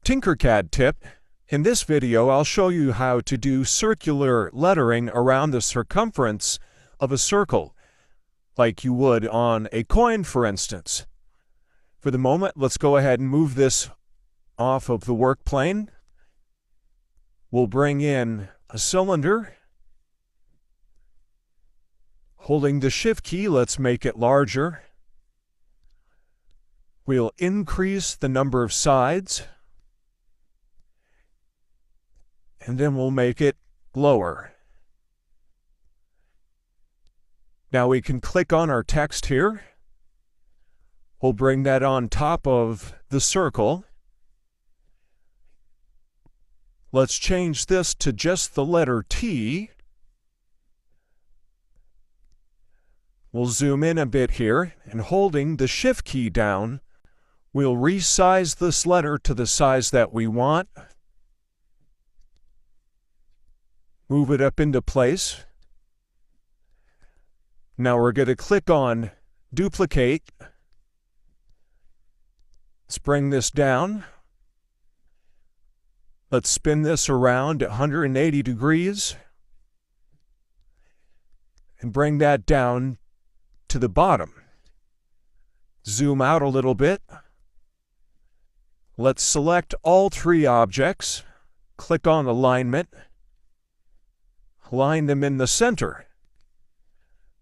TinkerCAD tip. In this video, I'll show you how to do circular lettering around the circumference of a circle, like you would on a coin, for instance. For the moment, let's go ahead and move this off of the work plane. We'll bring in a cylinder. Holding the Shift key, let's make it larger. We'll increase the number of sides. And then we'll make it lower. Now we can click on our text here. We'll bring that on top of the circle. Let's change this to just the letter T. We'll zoom in a bit here, and holding the Shift key down, we'll resize this letter to the size that we want. Move it up into place. Now we're going to click on Duplicate. Let's bring this down. Let's spin this around 180 degrees and bring that down to the bottom. Zoom out a little bit. Let's select all three objects. Click on Alignment. Align them in the center.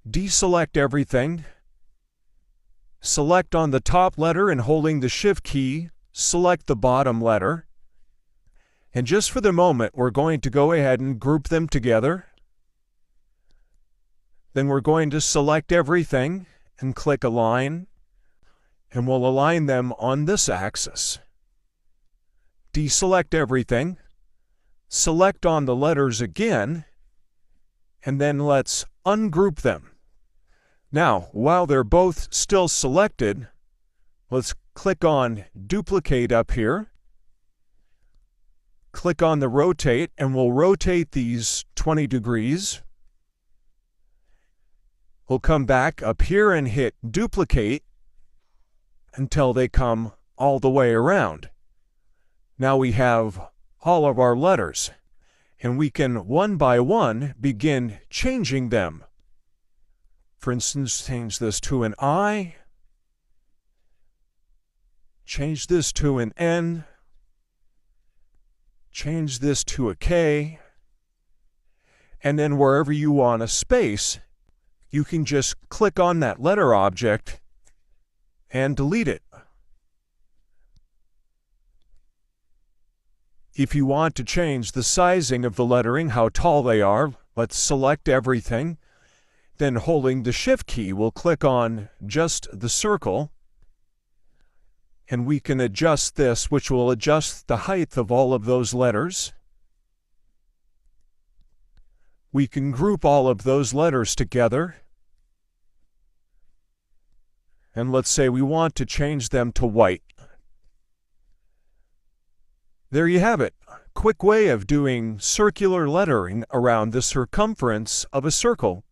Deselect everything. Select on the top letter and holding the Shift key, select the bottom letter. And just for the moment, we're going to go ahead and group them together. Then we're going to select everything and click Align, and we'll align them on this axis. Deselect everything. Select on the letters again, and then let's ungroup them. Now, while they're both still selected, let's click on Duplicate up here. Click on the Rotate, and we'll rotate these 20 degrees. We'll come back up here and hit Duplicate until they come all the way around. Now we have all of our letters, and we can one by one begin changing them. For instance, change this to an I, change this to an N, change this to a K, and then wherever you want a space, you can just click on that letter object and delete it. If you want to change the sizing of the lettering, how tall they are, let's select everything. Then holding the Shift key, we'll click on just the circle, and we can adjust this, which will adjust the height of all of those letters. We can group all of those letters together. And let's say we want to change them to white. There you have it. Quick way of doing circular lettering around the circumference of a circle.